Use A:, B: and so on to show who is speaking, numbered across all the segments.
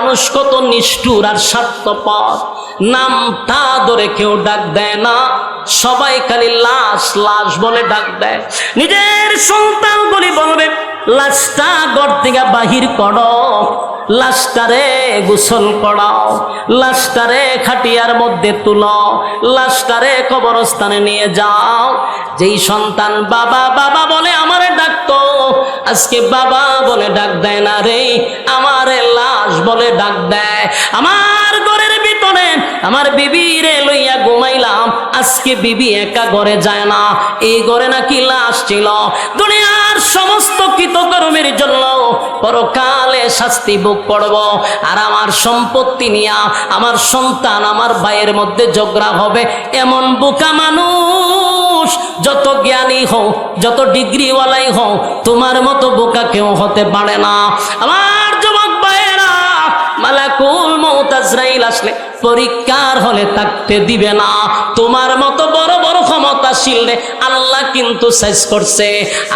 A: মানুষ কত নিষ্ঠুর আর স্বার্থপর, নামটা ধরে কেউ ডাক দেয় না, সবাই খালি লাশ লাশ বলে ডাক দেয়। নিজের সন্তান বলি বলবে লাশটা ঘর থেকে বাহির করো, লাশটারে গোসল করাও, লাশটারে খাটিয়ার মধ্যে তুলো, লাশটারে কবরস্থানে নিয়ে যাও। যেই সন্তান বাবা বাবা বলে আমারে ডাকতো, আজকে বাবা বলে ডাক দেয় না রে, আমারে লাশ বলে ডাক দেয়। আমার ঘরের ভিতরে আমার বিবিরে লইয়া ঘুমাইলাম, আজকে বিবি একা ঘরে যায় না, এই ঘরে নাকি লাশ ছিল। দুনিয়ার সমস্ত কৃতকর্মের জন্য পরকালে শাস্তি ভোগ করব, আর আমার সম্পত্তি নিয়া আমার সন্তান আমার ভাইয়ের মধ্যে ঝগড়া হবে। এমন বোকা মানুষ, যত জ্ঞানী হও, যত ডিগ্রিওয়ালাই হও, তোমার মতো বোকা কেউ হতে পারে না। আমার যুবক ভাইয়েরা, মালাকুল মউত আজরাইল আসলে পরীক্ষার হলে থাকতে দিবে না। তোমার মতো বড় বড় ক্ষমতাশীল রে আল্লাহ কিন্তু শেষ করছে।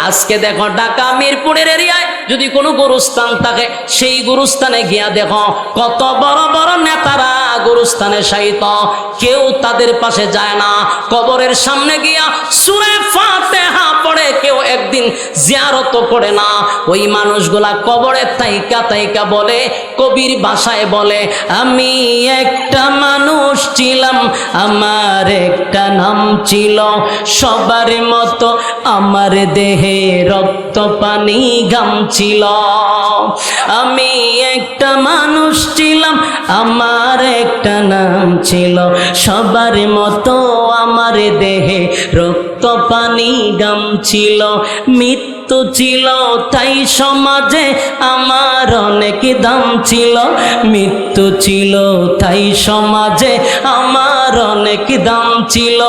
A: আজকে দেখো ঢাকা মিরপুরের এরিয়ায় যদি কোনো গুরুস্থান থাকে, সেই গুরুস্থানে গিয়া দেখো কত বড় বড় নেতারা গুরুস্থানে শায়িত, কেউ তাদের পাশে যায় না। কবরের সামনে গিয়া সূরা ফাতিহা পড়ে কেউ একদিন জিয়ারত করে না। ওই মানুষগুলা কবরে তাইকা তাইকা বলে, কবির ভাষায় বলে, আমি একটা মানুষ ছিলাম, আমার একটা নাম ছিল, সবার মতো আমার দেহে রক্ত পানি ঘাম ছিল। আমি একটা মানুষ ছিলাম, আমার একটা নাম ছিল, সবার মতো আমার দেহে রক্ত পানি ঘাম ছিল। মৃত্যু ছিল তাই সমাজে আমার অনেক দাম ছিল, মৃত্যু ছিল তাই সমাজে আমার অনেক দাম ছিল।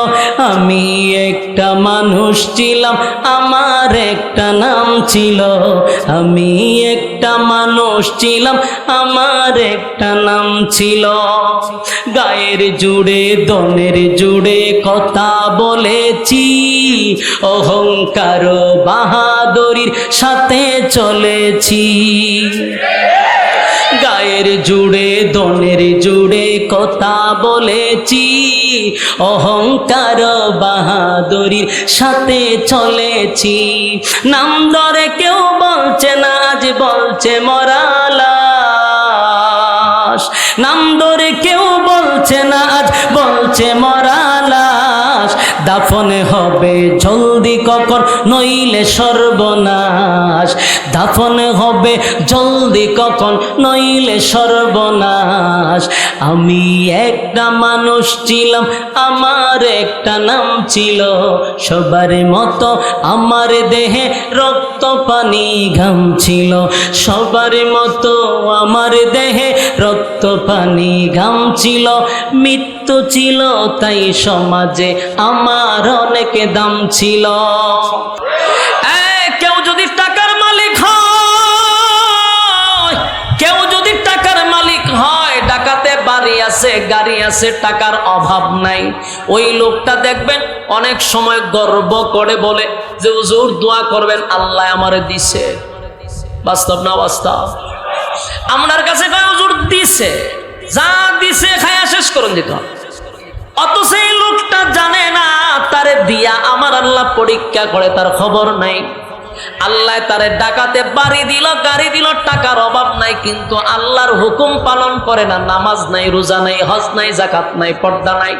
A: আমি একটা মানুষ ছিলাম, আমার একটা নাম ছিল, আমি একটা মানুষ ছিলাম, আমার একটা নাম ছিল। গায়ের জুড়ে দনের জুড়ে কথা বলেছি, অহংকার বাহাদুরির সাথে চলেছি। গায়ের জুড়ে দনের জুড়ে কথা বলেছি, অহংকার বাহাদুরির সাথে চলেছি। নাম ধরে কেউ বলছে না, আজ বলছে মরা লাশ। নাম ধরে কেউ বলছে না, আজ বলছে মরা লাশ। দাফন হবে জলদি কখন, নইলে সর্বনাশ। দাফন হবে জলদি কখন, নইলে সর্বনাশ। আমি একটা মানুষ ছিলাম, আমার একটা নাম ছিল, সবার মতো আমার দেহে রক্ত পানি ঘাম ছিল, সবার মতো আমার দেহে রক্ত পানি ঘাম ছিল। মৃত্যু ছিল তাই সমাজে আমার অনেক দাম ছিল। কেউ যদি টাকার মালিক হয়, কেউ যদি টাকার মালিক হয়, ডাকাতে বাড়ি আছে গাড়ি আছে, টাকার অভাব নাই, ওই লোকটা দেখবেন অনেক সময় গর্ব করে বলে যে হুজুর দোয়া করবেন আল্লাহ আমারে দিছে। বাস্তব না বাস্তব? আপনার কাছে কয় হুজুর দিছে, যা দিছে খায়া শেষ করুন দিত। অথচ এই লোকটা জানে না তারে দিয়া আমার আল্লাহ পরীক্ষা করে, তার খবর নাই। আল্লাহ তারে ডাকাতে বাড়ি দিল গাড়ি দিল, টাকার অভাব নাই, কিন্তু আল্লাহর হুকুম পালন করে না। নামাজ নাই, রোজা নাই, হজ নাই, যাকাত নাই, পর্দা নাই,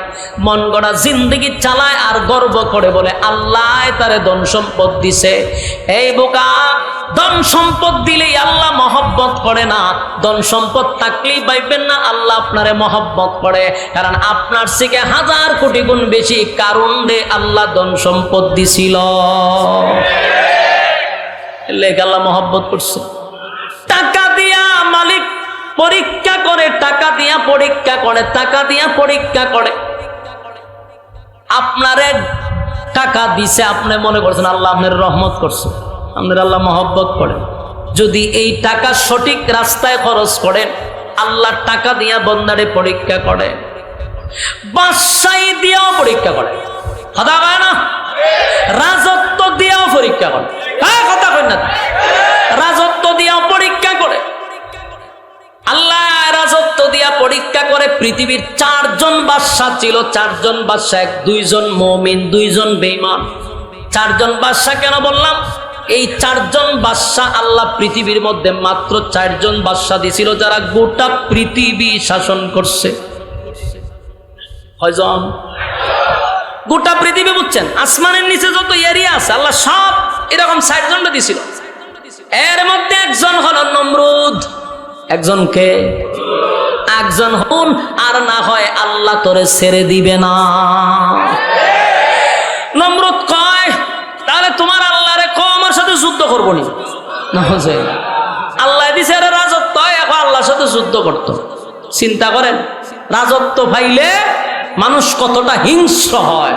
A: মন গড়া জিন্দেগি চালায় আর গর্ব করে বলে আল্লাহ তারে ধন সম্পদ দিছে। এই বোকা, ধন সম্পদ দিলেই আল্লাহ মহব্বত করে না। ধন সম্পদ থাকলেই ভাববেন না আল্লাহ আপনারে মহব্বত করে, কারণ আপনার থেকে 1000 কোটি গুণ বেশি কারণে আল্লাহ ধন সম্পদ দিছিল। আল্লাহ মহব্বত করছে। টাকা দিয়া মালিক পরীক্ষা করে, টাকা দিয়া পরীক্ষা করে, টাকা দিয়া পরীক্ষা করে। আপনারে টাকা দিছে, আপনি মনে করছেন আল্লাহ আপনার রহমত করছে, আপনার আল্লাহ মহব্বত করেন। যদি এই টাকা সঠিক রাস্তায় খরচ করেন, আল্লাহ টাকা দিয়া বন্দারে পরীক্ষা করে, বাদশাহী দিয়েও পরীক্ষা করে, কথা কয় না, রাজত্ব দিয়েও পরীক্ষা করে, কথা কয় না, রাজত্ব দিয়েও পরীক্ষা করে। আল্লাহ পরীক্ষা করে পৃথিবীর 4 জন বাদশা ছিল, 4 জন বাদশা, 2 জন মুমিন, 2 জন বেঈমান। 4 জন বাদশা কেন বললাম? এই 4 জন বাদশা আল্লাহ পৃথিবীর মধ্যে মাত্র 4 জন বাদশা দিছিল যারা গোটা পৃথিবী শাসন করছে। কয়জন? গোটা পৃথিবী, বুঝছেন? আসমানের নিচে যত এরিয়া আছে আল্লাহ সব এরকম 4 জন দিছিল। এর মধ্যে একজন হলো নমরুদ। একজনকে একজন হন, আর না হয় আল্লাহ তোরে ছেড়ে দিবে না। নমরুদ কয়, তাহলে তোমার আল্লাহ রে কো আমার সাথে যুদ্ধ করবো নি। আল্লাহ দিছে আরে রাজত্ব, এখন আল্লাহর সাথে যুদ্ধ করত। চিন্তা করেন, রাজত্ব পাইলে মানুষ কতটা হিংস্র হয়,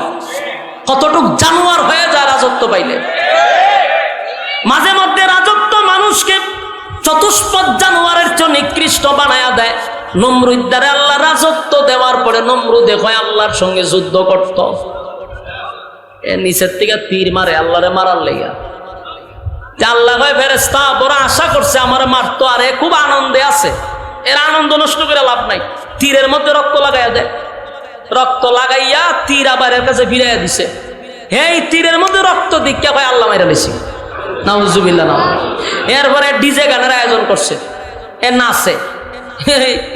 A: কতটুক জানোয়ার হয়ে যায় রাজত্ব পাইলে। মাঝে মধ্যে রাজত্ব মানুষকে চতুষ্পদ জানোয়ারের চেয়ে নিকৃষ্ট বানায়া দেয়। নমরুদ্দারে আল্লাহ রাজত্ব দেওয়ার পরে নমরুদে হয় আল্লাহর সঙ্গে যুদ্ধ করত। নিচের থেকে তীর মারে আল্লাহরে মারার লেগা। আল্লাহ হয় ফেরেশতা বড় আশা করছে আমার মারতো, আর এ খুব আনন্দে আছে, এর আনন্দ নষ্ট করে লাভ নাই। তীরের মধ্যে রক্ত লাগাইয়া দেয়, রক্ত লাগাইয়া তীর আবার এর কাছে ফিরাইয়া দিছে। এই তীরের মধ্যে রক্ত দিকা ভাই আল্লাহ মাইরা বেশি, নাউজুবিল্লাহ না। এরপরে ডিজে গানের আয়োজন করছে, এ নাচে।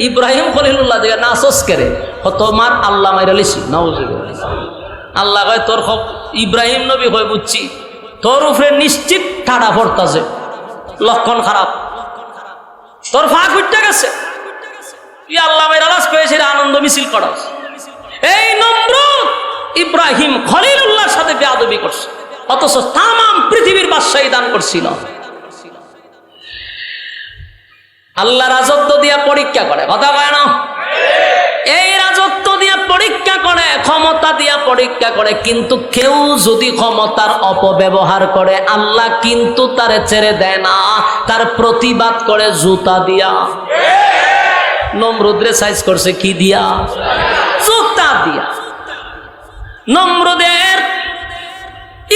A: ইব্রাহিম খলিলুল্লাহ দিকে নাচস করে তোমার আল্লাহ মাইরা লিছি, নাউজুবিল্লাহ। আল্লাহ কয় তোর ইব্রাহিম নবী কয় বুঝছি, তোর উপরে নিশ্চিত ঠাডা পড়তাছে, লক্ষণ খারাপ, তোর ফাঁক উঠতে গেছে। আল্লাহ মাইরা লাশ পেয়েছে, আনন্দ মিছিল করা। এই নমরুদ ইব্রাহিম খলিলুল্লাহর সাথে বেয়াদবি করছে, অথচ তামাম পৃথিবীর বাদশাহী দান করছিল। আল্লাহ রাজত্ব দিয়া পরীক্ষা করে, কথা কয় না? এই রাজত্ব দিয়া পরীক্ষা করে, ক্ষমতা দিয়া পরীক্ষা করে, কিন্তু কেউ যদি ক্ষমতার অপব্যবহার করে আল্লাহ কিন্তু তারে ছেড়ে দেয় না, তার প্রতিবাদ করে জুতা দিয়া। নমরুদরে সাইজ করছে কি দিয়া? জুতা দিয়া। নমরুদের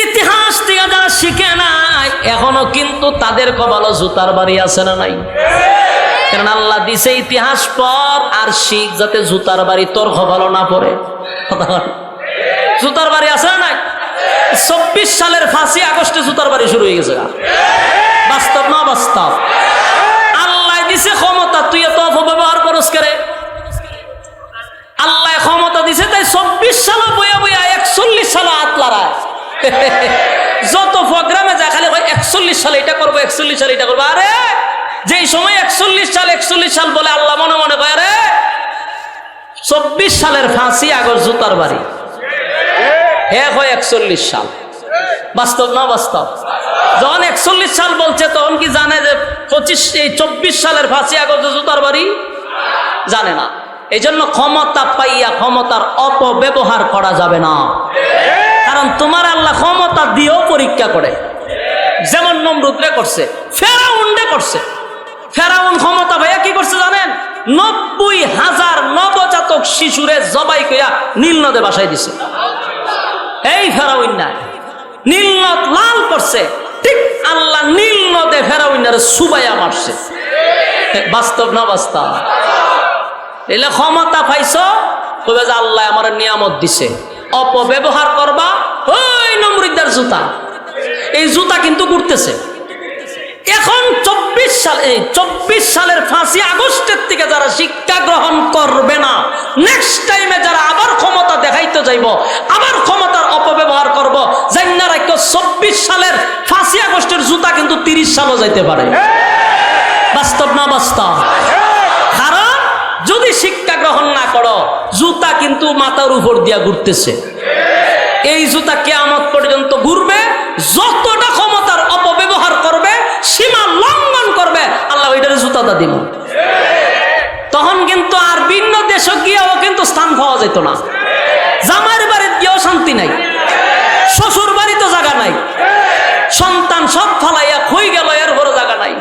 A: ইতিহাস থেকে যারা শিখে নাই এখনো কিন্তু তাদের কপালে জুতার বাড়ি আছে না নাই? কারণ আল্লাহ দিছে ইতিহাস পর আর শিখ, যাতে জুতার বাড়ি তোর কপালে না পড়ে। জুতার বাড়ি আছে না নাই? 24 সালের 5ই আগস্টে জুতার বাড়ি শুরু হয়ে গেছে। বাস্তব না বাস্তব? আল্লাহ দিছে ক্ষমতা, তুই এত অপব্যবহার করস করে। আল্লাহ ক্ষমতা দিছে তাই 24 সালে বইয়া বইয়া 41 সালে আতলারা যত প্রোগ্রামে যা খালি 41 সালে এটা করবো, 41 সালে এটা করবো। আরে যেই সময় 41 সাল বলে আল্লাহ মনে মনে কয় আরে 24 সালের 5ই আগস্ট জুতার বাড়ি, হ্যাঁ হয় 41 সাল। বাস্তব না বাস্তব? যখন 41 সাল বলছে তখন কি জানে যে 24 সালের 5ই আগস্ট জুতার বাড়ি? জানে না। এই জন্য ক্ষমতা পাইয়া ক্ষমতার অপব্যবহার করা যাবে না, কারণ তোমার আল্লাহ ক্ষমতা দিয়েও পরীক্ষা করে। যেমন নমরুদরে করছে, ফেরাউনরে করছে। ফেরাউন ক্ষমতা ভাইয়া কি করছে জানেন? 90,000 নবজাতক শিশুরে জবাই কইয়া নীল নদে বাসায় দিছে। এই ফেরাউন না, নীল নদ লাল করছে, ঠিক আল্লাহ নীল নদে ফেরাউনের সুবাইয়া মারছে। বাস্তব না বাস্তব? এলে ক্ষমতা পাইছো, কইবে যে আল্লাহ আমার নিয়ামত দিছে, অপব্যবহার করবা। ওই নমরুদের জুতা, এই জুতা কিন্তু ঘুরতেছে। এখন 24 সালের 5ই আগস্টের থেকে যারা শিক্ষা গ্রহণ করবে না, নেক্সট টাইমে যারা আবার ক্ষমতা দেখাইতে যাইব, আবার ক্ষমতার অপব্যবহার করব, জান্না রাখো 24 সালের 5ই আগস্টের জুতা কিন্তু 30 সালও যাইতে পারে। বাস্তব না বাস্তব? কারণ যদি শিক্ষা গ্রহণ না করো, জুতা কিন্তু মাথার উপর দিয়া ঘুরতেছে। এই জুতা কিয়ামত পর্যন্ত ঘুরবে। যতটা ক্ষমতার অপব্যবহার করবে, সীমা লঙ্ঘন করবে, আল্লাহ ওইটারে জুতাটা দিব। তখন কিন্তু আর ভিন্ন দেশে গিয়েও কিন্তু স্থান পাওয়া যেত না। জামাইর বাড়িতে গিয়েও শান্তি নাই, শ্বশুর বাড়িতে জায়গা নাই, সন্তান সব ফালাইয়া হয়ে গেল, এর বড় জায়গা নাই।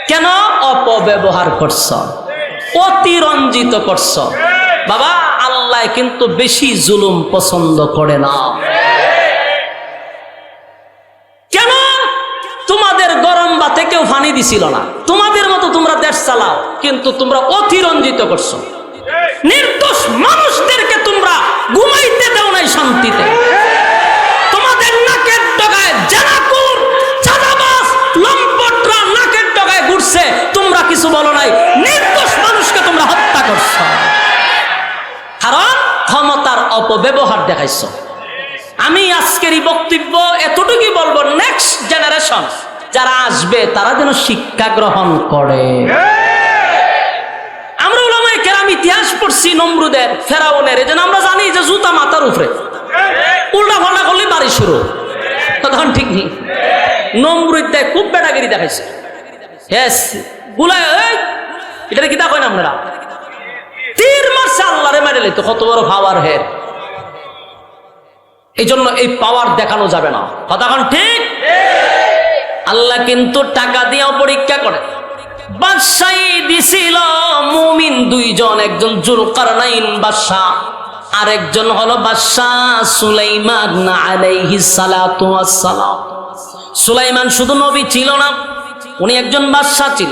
A: কেন? অপব্যবহার করছ, অতিরঞ্জিত করছ। বাবা, আল্লাহ কিন্তু বেশি জুলুম পছন্দ করে না। কেন? তোমাদের গরম বাতে কেউ পানি দিছিল না, তোমাদের মতো তোমরা দেশ চালাও, কিন্তু তোমরা অতিরঞ্জিত করছো। নির্দোষ মানুষদেরকে তোমরা ঘুমাইতে দাও নাই শান্তিতে। তোমাদের নাকের ডগায় জেনাকুর, চাঁদাবাজ, লম্পটরা নাকের ডগায় ঘুরছে, তোমরা কিছু বলো নাই। নির্দোষ মানুষকে তোমরা হত্যা করছো, কারণ ক্ষমতার অপব্যবহার দেখাইছো। আমি আজকের এই বক্তব্য এতটুকুই বলবো, নেক্সট জেনারেশন যারা আসবে তারা যেন শিক্ষা গ্রহণ করে। আমরা উলামায়ে কেরাম ইতিহাস পড়ছি নমরুদের, ফেরাউনের, এজন্য আমরা জানি যে জুতা মাথার উপরে, উল্টা পাল্টা করলে বাড়ি শুরু। তখন ঠিক নেই, নমরুদ দেয় খুব বেটাগিরি দেখাইছে। হ্যাঁ গুলায় এটা কি দেখেন আপনারা, তীর মারছে, আল্লাহরে মেরে লইতো, কত বড় পাওয়ার হের। এই জন্য এই পাওয়ার দেখানো যাবে না, কতক্ষণ ঠিক। আল্লাহ কিন্তু টাকা দিয়েও পরীক্ষা করে। বাদশাহী দিছিল মুমিন দুইজন, একজন যুলকারনাইন বাদশাহ, আরেকজন হলো বাদশাহ সুলাইমান আলাইহিস সালাতু ওয়াস সালাম। সুলাইমান শুধু নবী ছিল না, উনি একজন বাদশাহ ছিল।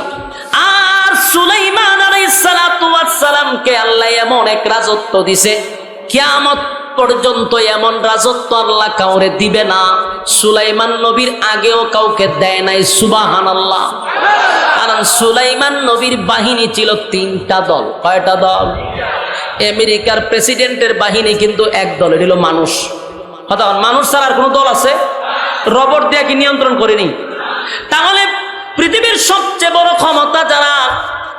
A: আর সুলাইমান আলাইহিস সালাতু ওয়াস সালামকে আল্লাহ এমন এক রাজত্ব দিছে, কিয়ামত পর্যন্ত এমন রাজত্ব আল্লাহ কাউরে দিবে না। সুলাইমান নবীর আগেও কাউকে দেয় নাই, সুবহানাল্লাহ। কারণ সুলাইমান নবীর বাহিনী ছিল 3টা দল। কয়টা দল? আমেরিকার প্রেসিডেন্টের বাহিনী কিন্তু এক দল, এটা হলো মানুষ। কথা, মানুষ ছাড়া আর কোনো দল আছে? রবট দিয়ে কি নিয়ন্ত্রণ করেনি? তাহলে পৃথিবীর সবচেয়ে বড় ক্ষমতা যারা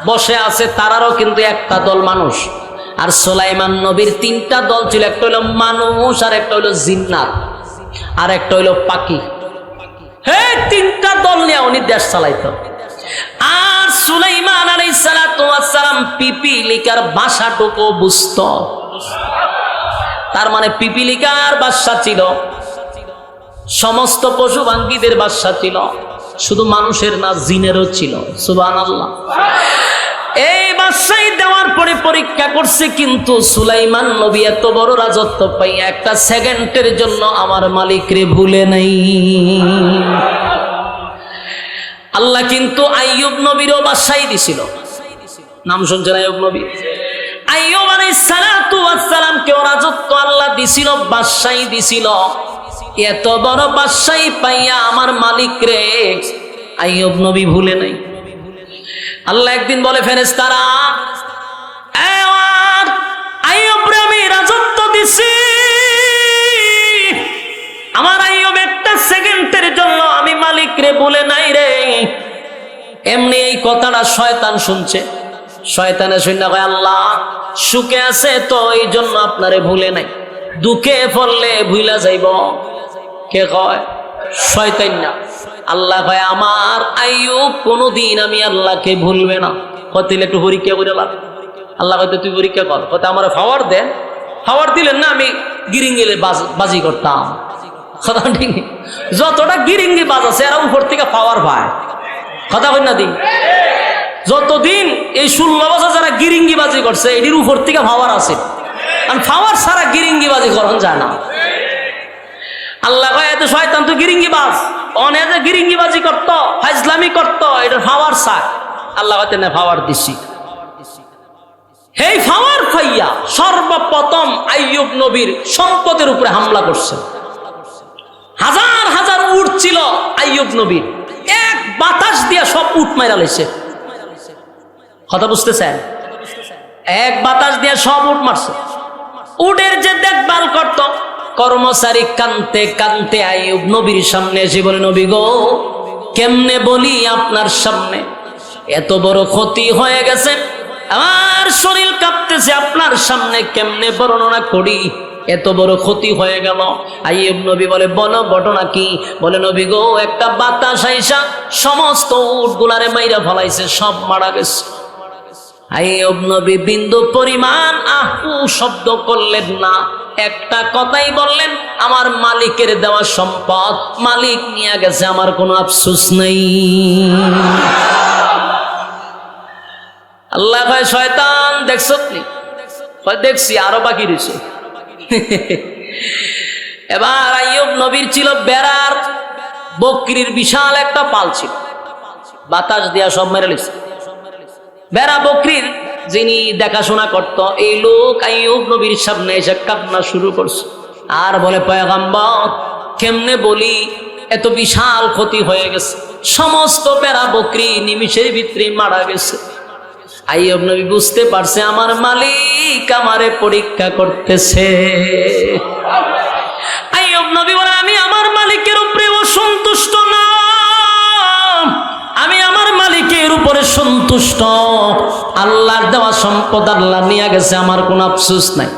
A: বসে আছে তারারও কিন্তু একটা দল মানুষ। আর সুলাইমান নবীর 3টা দল ছিল, একটা হলো মানুষ, আর একটা হলো জিন্নাত, আর একটা হলো পাখি। হ্যাঁ, 3টা দল নিয়ে উনি দেশ চালাইতো। আর সুলাইমান আলাইহিস সালাতু ওয়াস সালাম পিপিলিকার ভাষাটুকু বুঝতো। তার মানে পিপিলিকার বাদশা ছিল, সমস্ত পশু পাখিদের বাদশা ছিল, শুধু মানুষের না, জিনেরও ছিল। সুবহানাল্লাহ। এই বাদশাহী দেওয়ার পরে পরীক্ষা করছে, কিন্তু সুলাইমান নবী এত বড় রাজত্ব পাই একটা সেকেন্ডের জন্য আমার মালিকরে ভুলে নাই। আল্লাহ কিন্তু আইয়ুব নবীরও বাদশাহী দিছিল। নাম শুনছেন আইয়ুব নবী? আইয়ুব আলাইহিস সালাতু ওয়াস সালামকে রাজত্ব আল্লাহ দিছিল, বাদশাহী দিছিল। এত বড় বাদশাহী পাইয়া আমার মালিকরে আইয়ুব নবী ভুলে নাই। আল্লাহ একদিন বলে, ফেরেশতারা, আইয়ুবরে আমি রাজত্ব দিছি, আমার আইয়ুব একটা সেকেন্ডের জন্য আমি মালিকরে ভুলে নাই রে। এমনি এই কথাটা শয়তান শুনছে। শয়তানে শুনে কয়, আল্লাহ সুখে আছে তো এই জন্য আপনারে ভুলে নাই, দুঃখে পড়লে ভুলা যাইব। কে কয়? শয়তান না। আল্লাহ কয়, আমার আইয়ুব কোনদিন আমি আল্লাহকে ভুলবে না। কতিলে একটু পরীক্ষা করে লাভ। আল্লাহ হয়তো তুই পরীক্ষা কর, হয়তো আমার ফাওয়ার দেন, ফাওয়ার দিলেন না আমি গিরিঙ্গিলে বাজি করতাম। কথা ঠিক, যতটা গিরিঙ্গি বাজ আছে এরা উপর থেকে পাওয়ার পায়। কথা কই না দিন, যতদিন এই 16 বছর যারা গিরিঙ্গি বাজি করছে এটির উপর থেকে পাওয়ার আছে। আর পাওয়ার ছাড়া গিরিঙ্গি বাজি করন যায় না। আল্লাহ কয়, এত শয়তান তো গিরিঙ্গি বাজ, অনেক যে গিরিঙ্গি বাজি করতো, ফাইজলামি করতো, এটা পাওয়ার চায়। আল্লাহ হয়তো না পাওয়ার দিছি। এই পাওয়ার খাইয়া সর্বপ্রথম আইয়ুব নবীর সম্পদের উপরে হামলা করছে। হাজার হাজার উট ছিল আইয়ুব নবীর, এক বাতাস দিয়া সব উট মাইরা লাইছে। কথা বুঝতেছেন? এক বাতাস দিয়া সব উট মারছে। উটের যে দেখভাল করত কর্মচারী কানতে কানতে আইয়ুব নবীর সামনে এসে বলে, নবী গো, কেমনে বলি আপনার সামনে, এত বড় ক্ষতি হয়ে গেছে, আমার শরীর কাঁপতেছে, আপনার সামনে কেমনে বর্ণনা করি, এত বড় ক্ষতি হয়ে গেল। আইয়ুব নবী বলে, বলো ঘটনা কি? বলে, নবী গো, একটা বাতাস আইসা সমস্ত উটগুলারে মাইরা ফলাইছে, সব মারা গেছে। আইয়ুব নবী বিন্দু পরিমাণ আহু শব্দ করলেন না, একটা কথাই বললেন, আমার মালিকের দেওয়া সম্পদ মালিক নিয়ে গেছে, আমার কোনো আফসোস নেই। আল্লাহ কয়, শয়তান দেখছো? দেখছি, আরো বাকি রয়েছে। এবার আইয়ুব নবীর ছিল বেড়ার বকরির বিশাল একটা পাল ছিল, বাতাস দিয়া সব মেরে লিছে। বেড়া বকরির যিনি দেখাশোনা করত, এই লোক আইয়ুব নবীর সামনে এসে কান্না শুরু করছে আর বলে, পয়গম্বর কেমনে বলি, এত বিশাল ক্ষতি হয়ে গেছে, সমস্ত বেড়া বকরি নিমিষের ভিতরে মারা গেছে। আইয়ুব নবী বুঝতে পারছে আমার মালিক আমারে পরীক্ষা করতেছে। আইয়ুব নবী বলে, আমি আমার মালিকের উপরে অসন্তুষ্ট না, আমি আমার মালিকের উপরে সন্তুষ্ট। আল্লাহর দেওয়া সম্পদ আল্লাহ নিয়ে গেছে, আমার কোনো আফসোস নাই।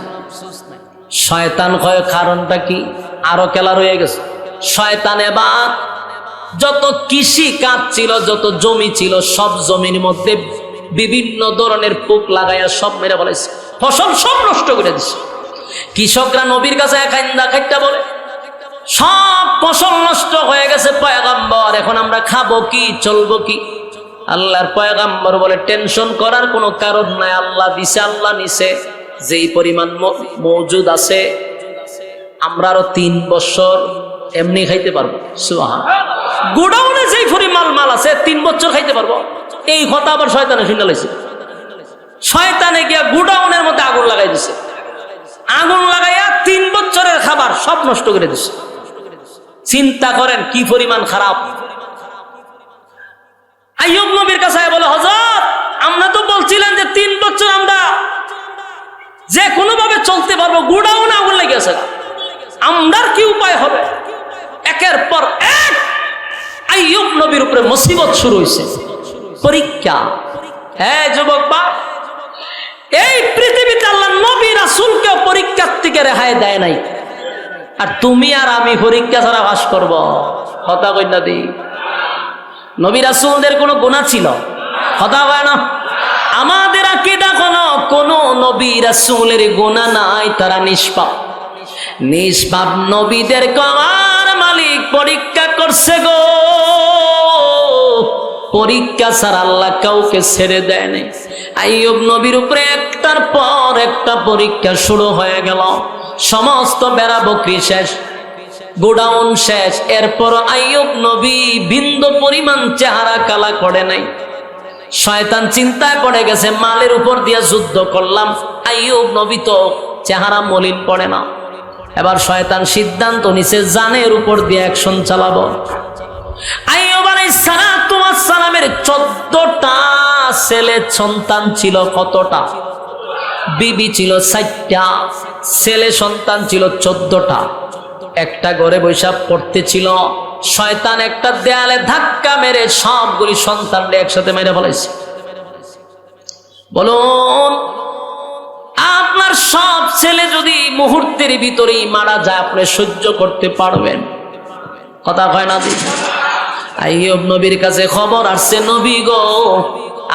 A: শয়তান কয় কারণটা কি? আরো খেলা রয়ে গেছে। শয়তান এবার যত কৃষি কাজ ছিল, যত জমি ছিল, সব জমির মধ্যে বিভিন্ন ধরনের পোক লাগাইয়া সব মেরে বলেছে, ফসল সব নষ্ট করে দিছে। কৃষকরা নবীর কাছে একাইন্দা খাইটা বলে, সব ফসল নষ্ট হয়ে গেছে পয়গম্বর, এখন আমরা খাবো কি, চলবো কি? আল্লাহর পয়গম্বর বলে, টেনশন করার কোনো কারণ নাই, আল্লাহ দিছে, আল্লাহ নিছে। যেই পরিমাণ মজুদ আছে আমরা আরো 3 বছর এমনি খাইতে পারবো। সুবহানাল্লাহ। গোডাউনে যেই পরিমাণ মাল আছে 3 বছর খাইতে পারবো। এই কথা আবার শয়তানে শুনে লাইছে। শয়তানে গিয়া গোডাউনের মধ্যে আগুন লাগাই দিছে, আগুন লাগাইয়া 3 বছরের খাবার সব নষ্ট করে দিছে। চিন্তা করেন কি পরিমাণ খারাপ। আইয়ুব নবীর কাছে বলে, হযরত আমরা তো বলছিলেন যে 3 বছর আমরা যে কোনো ভাবে চলতে পারবো, গোডাউনে আগুন লেগে গেছে, আমরার কি উপায় হবে? একের পর এক আইয়ুব নবীর উপরে মুসিবত শুরু হয়েছে, পরীক্ষা। হ্যাঁ যুবক বাপ, এই পৃথিবীতে আল্লাহ নবী রাসূলকে পরীক্ষার থেকে রেহাই দেয় নাই, আর তুমি আর আমি পরীক্ষা ছাড়া বাস করবো? কথা কই না দি? নবী রাসূলদের কোনো গুনাহ ছিল? কথা হয় না? আমাদের আকীদা কোনো নবী রাসূলের গুনাহ নাই, তারা নিষ্পাপ। নিষ্পাপ নবীদের কার মালিক পরীক্ষা করছে গো। পরীক্ষা ছাড়া আল্লাহ কাউকে ছেড়ে দেয় নাই। আইয়ুব নবীর উপরে একটার পর একটা পরীক্ষা শুরু হয়ে গেল। সমস্ত বেড়া বকরি শেষ, গোডাউন শেষ। এরপর আইয়ুব নবী বিন্দু পরিমাণ চেহারা কালা করে নাই। শয়তান চিন্তায় পড়ে গেছে, মালের উপর দিয়ে যুদ্ধ করলাম, আইয়ুব নবী তো চেহারা মলিন পড়ে না। এবার শয়তান সিদ্ধান্ত নিছে জানের উপর দিয়ে অ্যাকশন চালাবো। আইয়ুব আলাইহিস সালামের 14টা ছেলে সন্তান ছিল। কতটা? বিবি ছিল 4টা, ছেলে সন্তান ছিল 14টা। একটা ঘরে বৈশা পড়তে ছিল। শয়তান একটা দেয়ালে ধাক্কা মেরে সবগুলি সন্তানকে একসাথে মেরে ফেলেছে। বলুন, আপনার সব ছেলে যদি মুহূর্তের ভিতরেই মারা যায়, আপনি সহ্য করতে পারবেন? কথা কয় না দি? আইয়ুব নবীর কাছে খবর আসছে, নবী গো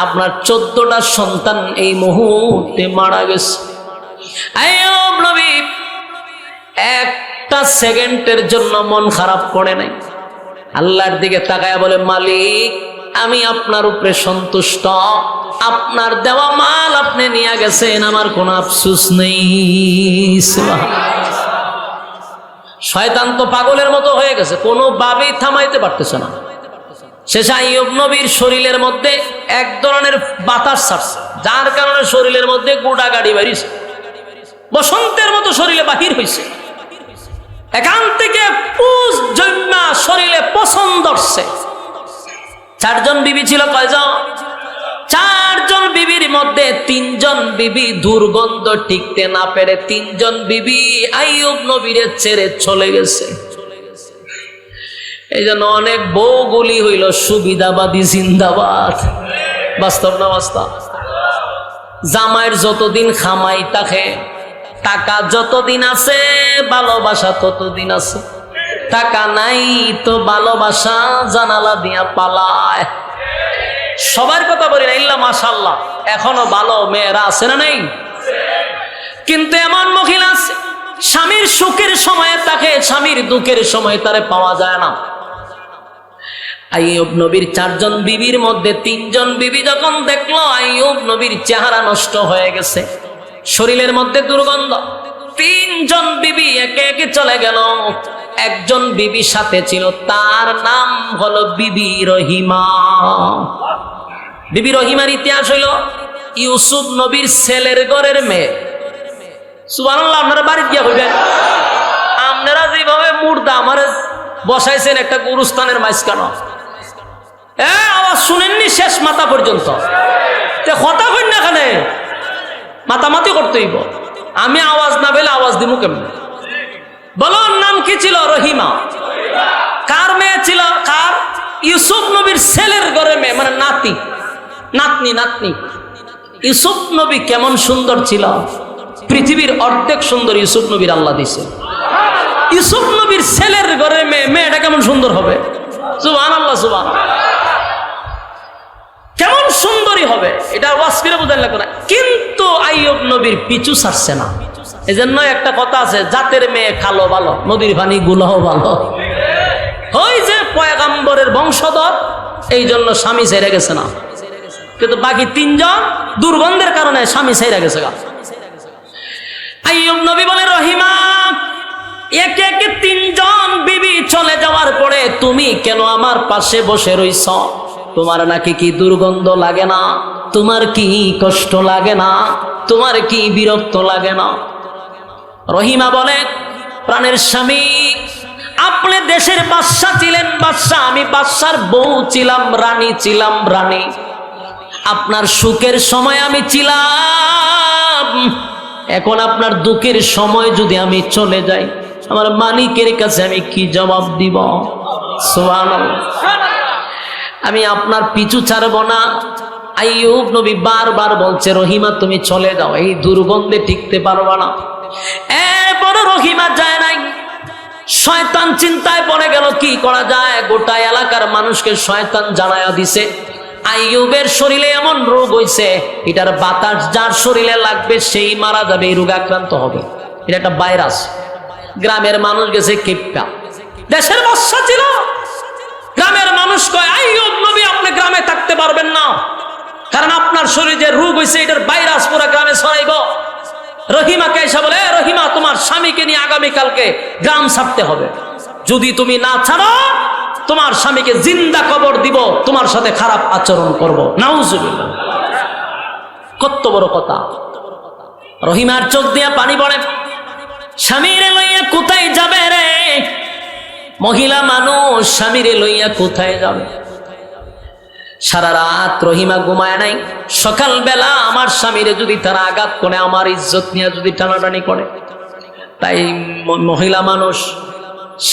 A: আপনার 14টা সন্তান এই মুহূর্তে মারা গেছে। আইয়ুব নবী একটা সেকেন্ডের জন্য মন খারাপ করে নাই। আল্লাহর দিকে তাকায়া বলে, মালিক আমি আপনার উপরে সন্তুষ্ট, আপনার দেওয়া মাল আপনি নিয়ে গেছেন, আমার কোনো আফসোস নেই। শয়তান তো পাগলের মতো হয়ে গেছে, কোনোভাবেই থামাইতে পারতেছে না। শেষে আইয়ুব নবীর শরীরের মধ্যে এক ধরনের বাতাস ছাড়ছে, যার কারণে শরীরের মধ্যে গোটা গাড়ি বেরিয়েছে, বসন্তের মতো শরীরে বাহির হয়েছে। এখান থেকে পুষ জন্মা শরীরে পছন্দ ধরছে। 4 জন বিবি ছিল। কয়জন? 4 জন বিবির মধ্যে 3 জন বিবি দুর্গন্ধ টিকতে না পেরে 3 জন বিবি আইয়ুব নবীরে ছেড়ে চলে গেছে। এই জন্য অনেক বউগুলি হইল সুবিধাবাদী জিন্দাবাদ। বাস্তব না বাস্তব? জামাইয়ের যতদিন খামাই থাকে, টাকা যতদিন আছে ভালোবাসা ততদিন আছে। টাকা নাই তো ভালোবাসা জানালা দিয়া পালায়। সবার কথা বলি না, ইল্লা মাশাআল্লাহ এখনো ভালো মেয়েরা আছে না নেই? কিন্তু এমন মহিলা আছে, স্বামীর সুখের সময়ে তাকে, স্বামীর দুঃখের সময় তারে পাওয়া যায় না। আইয়ুব নবীর 4 জন বিবির মধ্যে 3 জন বিবি যখন দেখলো আইয়ুব নবীর চেহারা নষ্ট হয়ে গেছে, শরীরের মধ্যে দুর্গন্ধ, 3 জন বিবি একে একে চলে গেল। একজন বিবি সাথে ছিল, তার নাম হলো বিবি রহিমা। বিবি রহিমার ইতিহাস হইল, ইউসুফ নবীর ছেলের ঘরের মেয়ে। সুবহানাল্লাহ। আপনারা বাড়িতে গিয়া হইবেন, আপনারা যেভাবে মুর্দা আমারে বসাইছেন একটা গুরুস্থানের মাঝখানে, আওয়াজ শুনেননি শেষ মাথা পর্যন্ত, কথা কইন না, এখানে মাতামাতি করতে হইব। আমি আওয়াজ না পেলে আওয়াজ দিব কেমন? বলো, নাম কি ছিল? রহিমা। কার মেয়ে ছিল? কার? ইউসুফ নবীর ছেলের ঘরে মেয়ে, মানে নাতি, নাতনি, নাতনি। ইউসুফ নবী কেমন সুন্দর ছিল, পৃথিবীর অর্ধেক সুন্দর ইউসুফ নবীর আল্লাহ দিছে। ইউসুফ নবীর ছেলের ঘরে মেয়ে, মেয়েটা কেমন সুন্দর হবে? সুবহানাল্লাহ, সুবহানাল্লাহ। কেমন সুন্দরী হবে এটা ওয়াজ করে বোঝার লাগবে না। কিন্তু আইয়ুব নবীর পিছু ছাড়ছে না। এজন্য একটা কথা আছে, জাতের মেয়ে খালো ভালো, নদীর পানি গুলাও ভালো। ওই যে পয়গম্বরের বংশধর, এই জন্য স্বামী ছেড়ে গেছে না। কিন্তু বাকি তিনজন দুর্গন্ধের কারণে স্বামী ছেড়ে গেছে। আইয়ুব নবী বলে, রহিমা, একে একে তিনজন বিবি চলে যাওয়ার পরে তুমি কেন আমার পাশে বসে রইছ? তোমার নাকি কি দুর্গন্ধ লাগে না? তোমার কি কষ্ট লাগে না? তোমার কি বিরক্ত লাগে না? রহিমা বলে, প্রাণের স্বামী, আপনি দেশের বাদশা ছিলেন, বাদশা, আমি বাদশার বউ ছিলাম, রানী ছিলাম, রানী। আপনার সুখের সময় আমি ছিলাম, এখন আপনার দুঃখের সময় যদি আমি চলে যাই, আমার মালিকের কাছে আমি কি জবাব দিব? সুবহানাল্লাহ। আমি আপনার পিছু ছাড়ব না। আইয়ুব নবী বারবার বলছে, রহিমা তুমি চলে যাও, এই দুর্গন্ধে টিকতে পারবা না। এরপরে রহিমা যায় নাই। শয়তান চিন্তায় পড়ে গেল, কি করা যায়? গোটা এলাকার মানুষকে শয়তান জানায়া দিছে আইয়ুবের শরীরে এমন রোগ হইছে, এটার বাতাস যার শরীরে লাগবে সেই মারা যাবে, এই রোগে আক্রান্ত হবে। এটা একটা ভাইরাস। গ্রামের মানুষ গেছে কিপটা, দেশের বাদশা ছিল। গ্রামের মানুষ কয়, আইয়ুব নবী আপনি গ্রামে থাকতে পারবেন না, কারণ আপনার শরীরে যে রোগ হয়েছে এটার ভাইরাস পুরো গ্রামে ছড়াইব। রহিমাকে এসে বলে, রহিমা, তোমার স্বামীকে নিয়ে আগামীকালকে গ্রাম ছাড়তে হবে। যদি তুমি না ছাড়ো, তোমার স্বামীকে জিন্দা কবর দিব, তোমার সাথে খারাপ আচরণ করব। নাউজুবিল্লাহ। কত বড় কথা! রহিমার চোখ দিয়ে পানি পড়ে। স্বামীরে লইয়া কোথায় যাবে রে? মহিলা মানুষ স্বামীরে লইয়া কোথায় যাবে? সারা রাত রহিমা ঘুমায় নাই। সকালবেলা আমার স্বামীরে যদি তারা আঘাত করে, আমার ইজ্জত নিয়ে যদি টানাটানি করে, তাই মহিলা মানুষ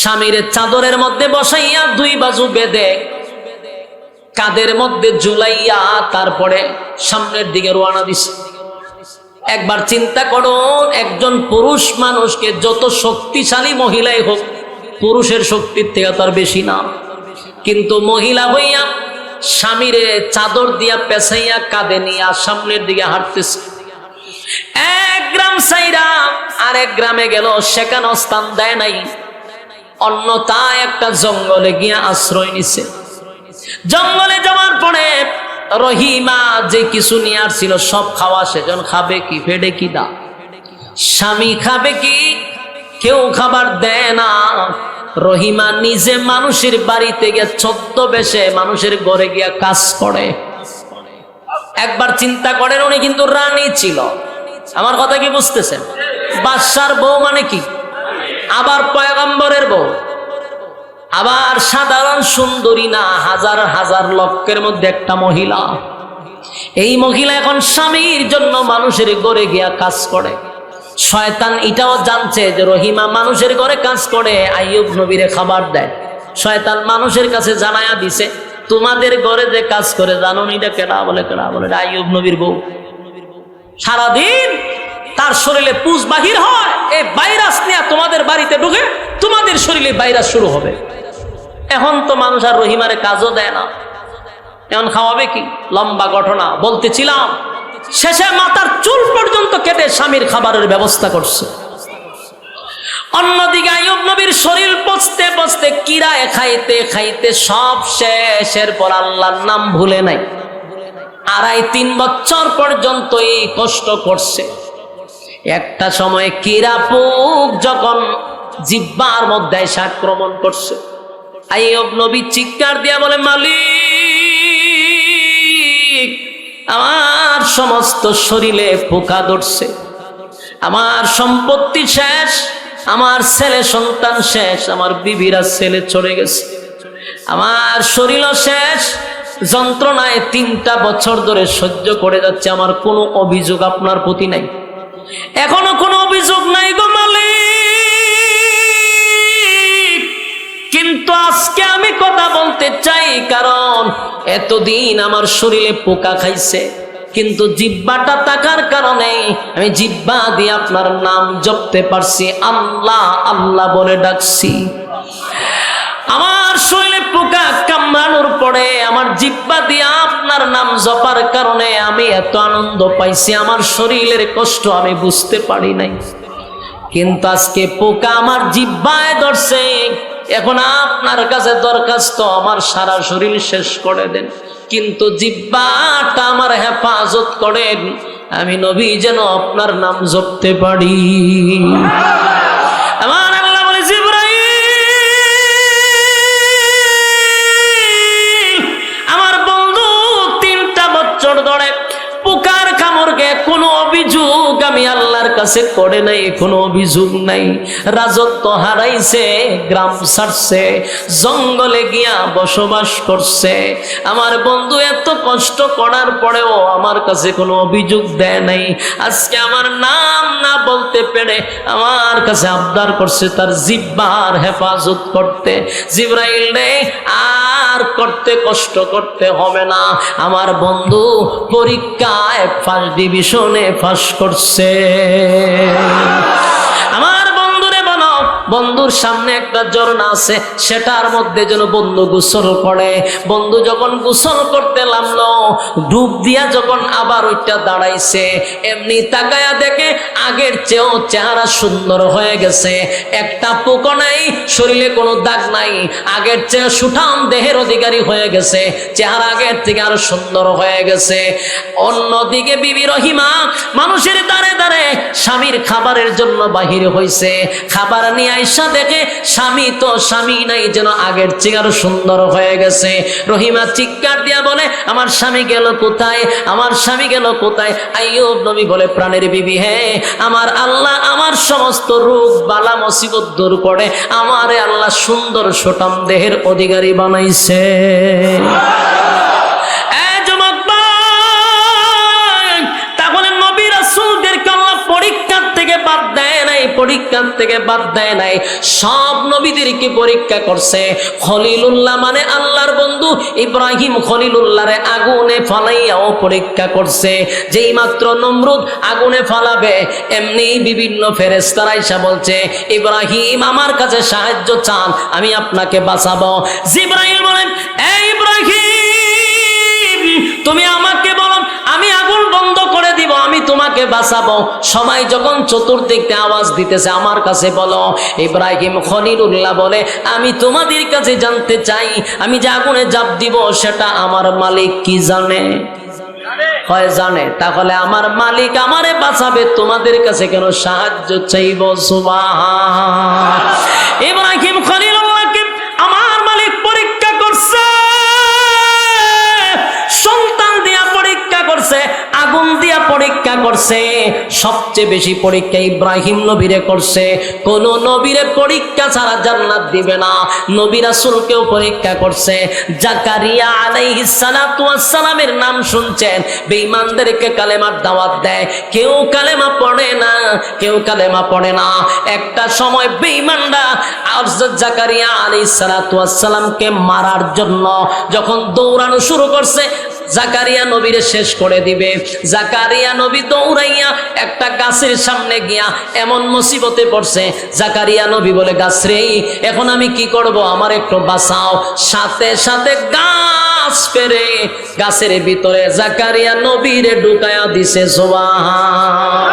A: স্বামীরে চাদরের মধ্যে বসাইয়া দুই বাজু বেঁধে কাদের মধ্যে ঝুলাইয়া তারপরে সামনের দিকে রওনা দিছে। একবার চিন্তা করো, একজন পুরুষ মানুষকে যত শক্তিশালী মহিলাই হোক, পুরুষের শক্তির থেকে তার বেশি না, কিন্তু মহিলা হইয়া স্বামীরে চাদর দিয়া পেছাইয়া কাঁধে নিয়ে সামনের দিকে হাঁটতেছে। এক গ্রাম সাইরা আরেক গ্রামে গেল, সেখানে স্থান দেয় নাই, অন্যথায় একটা জঙ্গলে গিয়া আশ্রয় নিছে। জঙ্গলে যাওয়ার পরে রহিমা যে কিছু নিয়ে আসছিল সব খাওয়া, সেজন খাবে কি? পেটে কি দা? স্বামী খাবে কি? কেউ খাবার দেয় না। রহিমা নিজে মানুষের বাড়িতে গিয়ে ছদ্মবেশে মানুষের ঘরে গিয়া কাজ করে। একবার চিন্তা করেন, উনি কিন্তু রানী ছিল। আমার কথা কি বুঝতেছেন? বাদশার বউ মানে কি? আবার পয়গম্বরের বউ, আবার সাধারণ সুন্দরী না, হাজার হাজার লক্ষের মধ্যে একটা মহিলা। এই মহিলা এখন স্বামীর জন্য মানুষের ঘরে গিয়া কাজ করে। শয়তান এটাও জানছে যে রহিমা মানুষের ঘরে কাজ করে, আইয়ুব নবীরে খাবার দেয়। শয়তান মানুষের কাছে জানায়া দিছে, তোমাদের ঘরে যে কাজ করে জানো এটা কেডা? বলে কেডা? বলে আইয়ুব নবীর বউ। সারাদিন তার শরীরে পুষ বাহির হয়, এই ভাইরাস নিয়ে তোমাদের বাড়িতে ঢুকে তোমাদের শরীরে ভাইরাস শুরু হবে। এখন তো মানুষ আর রহিমারে কাজও দেয় না, এখন খাওয়াবে কি? লম্বা ঘটনা বলতেছিলাম। শেষে মাথার চুল পর্যন্ত কেটে স্বামীর খাবারের ব্যবস্থা করছে। অন্যদিকে আইয়ুব নবীর শরীর পচতে পচতে, কিরায় খাইতে খাইতে সব শেষের পর আল্লাহর নাম ভুলে নাই। 2.5-3 বছর পর্যন্ত এই কষ্ট করছে। একটা সময় কিরা পোক যখন জিহ্বার মধ্যে এসে আক্রমণ করছে, আইয়ুব নবী চিৎকার দিয়া বলে, মালিক আমার সমস্ত শরীরে পোকা ধরছে, আমার সম্পত্তি শেষ, আমার ছেলে সন্তান শেষ, আমার বিবিরা ছেলে চলে গেছে, আমার শরীরও শেষ, যন্ত্রণায় 3টা বছর ধরে সহ্য করে যাচ্ছে। আমার কোনো অভিযোগ আপনার প্রতি নাই, এখনো কোনো অভিযোগ নাই গো মালিক। কিন্তু আজকে আমি কথা বলতে চাই, কারণ এতদিন আমার শরীরে পোকা খাইছে, কিন্তু জিহ্বাটা থাকার কারণে আমি জিহ্বা দিয়ে আপনার নাম জপতে পারছি, আল্লাহ আল্লাহ বলে ডাকছি। আমার শরীরে পোকা কামড়ানোর পরে আমার জিহ্বা দিয়ে আপনার নাম জপার কারণে আমি এত আনন্দ পাইছি, আমার শরীরের কষ্ট আমি বুঝতে পারি নাই। কিন্তু আজকে পোকা আমার জিহ্বায় ধরছে, এখন আপনার কাছে দরখাস্ত আমার সারা শরীর শেষ করে দেন, কিন্তু জিহ্বাটা আমার হেফাজত করেন, আমি নবী যেন আপনার নাম জপতে পারি। আমার আল্লাহ বলে, জিবরাইল আমার বন্ধু 3টা বছর ধরে পোকার কামড়কে কোনো অভিযোগ আমি আল্লাহর কাছে করে নাই, কোনো অভিযোগ নাই। রাজত্ব হারাইছে, গ্রাম ছাড়ছে, জঙ্গলে গিয়া বসবাস করছে। আমার বন্ধু এত কষ্ট করার পরেও আমার কাছে কোনো অভিযোগ দেয় নাই। আজকে আমার নাম না বলতে পেরে আমার কাছে আবদার করছে তার জিহ্বার হেফাজত করতে। জিবরাইল রে, আর করতে কষ্ট করতে হবে না, আমার বন্ধু পরীক্ষায় ফার্স্ট ডিভিশনে পাস করছে। আমার বন্ধুরে বলো, বন্ধুর সামনে একটা ঝর্ণা আছে, সেটার মধ্যে যেন বন্ধু গোসল করে। বন্ধু যখন গোসল করতে নামলো, ডুব দিয়া যখন আবার ওইটা দাঁড়াইছে, এমনি তাকায়া দেখে আগের চেয়েও চেহারা সুন্দর হয়ে গেছে, একটা পোকা নাই, শরীরে কোনো দাগ নাই, আগের চেয়ে সুঠাম দেহের অধিকারী হয়ে গেছে, চেহারা আগের থেকে আরো সুন্দর হয়ে গেছে। অন্যদিকে বিবি রহিমা মানুষের দ্বারে দ্বারে স্বামীর খাবারের জন্য বাহির হইছে, খাবার নিয়ে আইসা দেখে স্বামী তো স্বামী নাই, যেন আগের চেয়ে আরো সুন্দর হয়ে গেছে। রহিমা চিৎকার দিয়া বলে, আমার স্বামী গেল কোথায়, আমার স্বামী গেল কোথায়? আইয়ুব নবী বলে, প্রাণের বিবি হে, আমার আল্লাহ আমার সমস্ত রোগ বালা মুসিবত দূর করে আমারে আল্লাহ সুন্দর সুঠাম দেহের অধিকারী বানাইছে। পরীক্ষার থেকে বাদ দেয় নাই, সব নবীদেরকে পরীক্ষা করছে। খলিলুল্লাহ মানে আল্লাহর বন্ধু ইব্রাহিম খলিলুল্লাহরে আগুনে ফালাইয়াও পরীক্ষা করছে। যেই মাত্র নমরুদ আগুনে ফালাবে, এমনি বিভিন্ন ফেরেশতারা এসে বলছে, ইব্রাহিম আমার কাছে সাহায্য চান, আমি আপনাকে বাঁচাবো। জিবরাইল বলেন, এই ইব্রাহিম তুমি আমাকে বলো, আমি আগুন বন্ধ করে দিব, আমি তোমাকে বাঁচাবো। সবাই যখন চতুর্দিক থেকে আওয়াজ দিতেছে, আমার কাছে বলো। ইব্রাহিম খলিলুল্লাহ বলে, আমি তোমাদের কাছে জানতে চাই, আমি যে আগুনে জাপ দিব সেটা আমার মালিক কি জানে? হয় জানে, তাহলে আমার মালিক আমারে বাঁচাবে, তোমাদের কাছে কেন সাহায্য চাইব? সুবহান। ইব্রাহিম খলিলুল্লাহকে আমার মালিক পরীক্ষা করছে, সন্তান দিয়া পরীক্ষা করছে, আগুন দিয়া পরীক্ষা করছে। সবচেয়ে বেশি পরীক্ষা ইব্রাহিম নবীরে করছে। কোন নবীরে পরীক্ষা ছাড়া জান্নাত দিবে না। নবী রাসূলকেও পরীক্ষা করছে। জাকারিয়া আলাইহিস সালাতু ওয়াস সালামের নাম শুনছেন, বেঈমানদেরকে কালেমার দাওয়াত দেয়, কেউ কালেমা পড়ে না, কেউ কালেমা পড়ে না। একটা সময় বেঈমানরা হযরত জাকারিয়া আলাইহিস সালাতু ওয়াস সালামকে মারার জন্য যখন দৌড়ানো শুরু করছে, জাকারিয়া নবীরে শেষ করে দিবে। জাকারিয়া নবী দৌড়াইয়া একটা গাছের সামনে গিয়া এমন মুসিবতে পড়ছে, জাকারিয়া নবী বলে, গাছ রে, এখন আমি কি করব, আমার একটু বাঁচাও। সাথে সাথে গাছ পেরে গাছের ভিতরে জাকারিয়া নবীরে ঢুকায়া দিছে। সুবহান।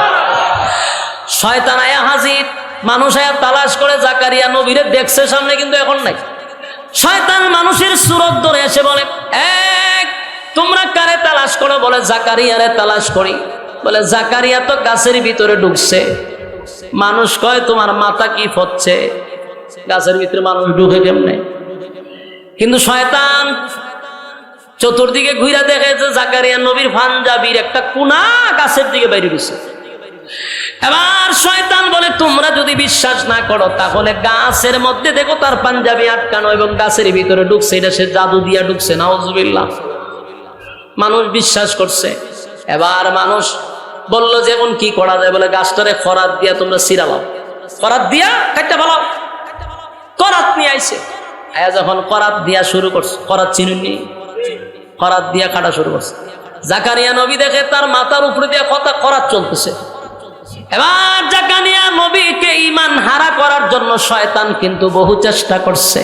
A: শয়তান আয়া হাজির, মানুষ আয়া তালাশ করে জাকারিয়া নবীরে দেখছে সামনে, কিন্তু এখন নাই। শয়তান মানুষের সুরত ধরে এসে বলে, তোমরা কারে তালাশ করো? বলে, জাকারিয়ারে তালাশ করি। বলে, জাকারিয়া তো গাছের ভিতরে ঢুকছে। মানুষ কয়, তোমার মাথা কি ফচ্ছে, গাছের ভিতরে মানুষ ঢুকে কেমনে? কিন্তু চতুর্দিকে ঘুরে দেখে যে জাকারিয়া নবীর পাঞ্জাবির একটা কোনা গাছের দিকে বাইরে গেছে। এবার শয়তান বলে, তোমরা যদি বিশ্বাস না করো তাহলে গাছের মধ্যে দেখো তার পাঞ্জাবি আটকানো এবং গাছের ভিতরে ঢুকছে, এটা সে জাদু দিয়া ঢুকছে। নাউজুবিল্লাহ। মানুষ বিশ্বাস করছে। এবার মানুষ বলল যে এখন কি করা যায়, বলে গাছটারে খরাত দিয়া তোমরা ছিড়ালাও, খরাত দিয়া কাটতে ভালো। করাত নিয়ে আইছে, আয়া যখন করাত দিয়া শুরু করছে, করাত চিনুনি, করাত দিয়া কাটা শুরু করছে। জাকারিয়া নবী দেখে তার মাথার উপরে দিয়া কথা করাত চলতেছে। এবার জাকারিয়া নবীকে ঈমান হারা করার জন্য শয়তান কিন্তু বহু চেষ্টা করছে,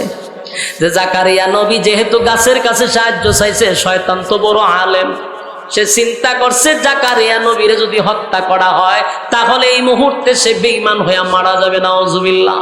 A: যে জাকারিয়া নবী যেহেতু গাছের কাছে সাহায্য চাইছে, শয়তান তো বড় আলেম, সে চিন্তা করছে জাকারিয়া নবীরে যদি হত্যা করা হয় তাহলে এই মুহূর্তে সে বেঈমান হয়ে মারা যাবে। নাউজুবিল্লাহ।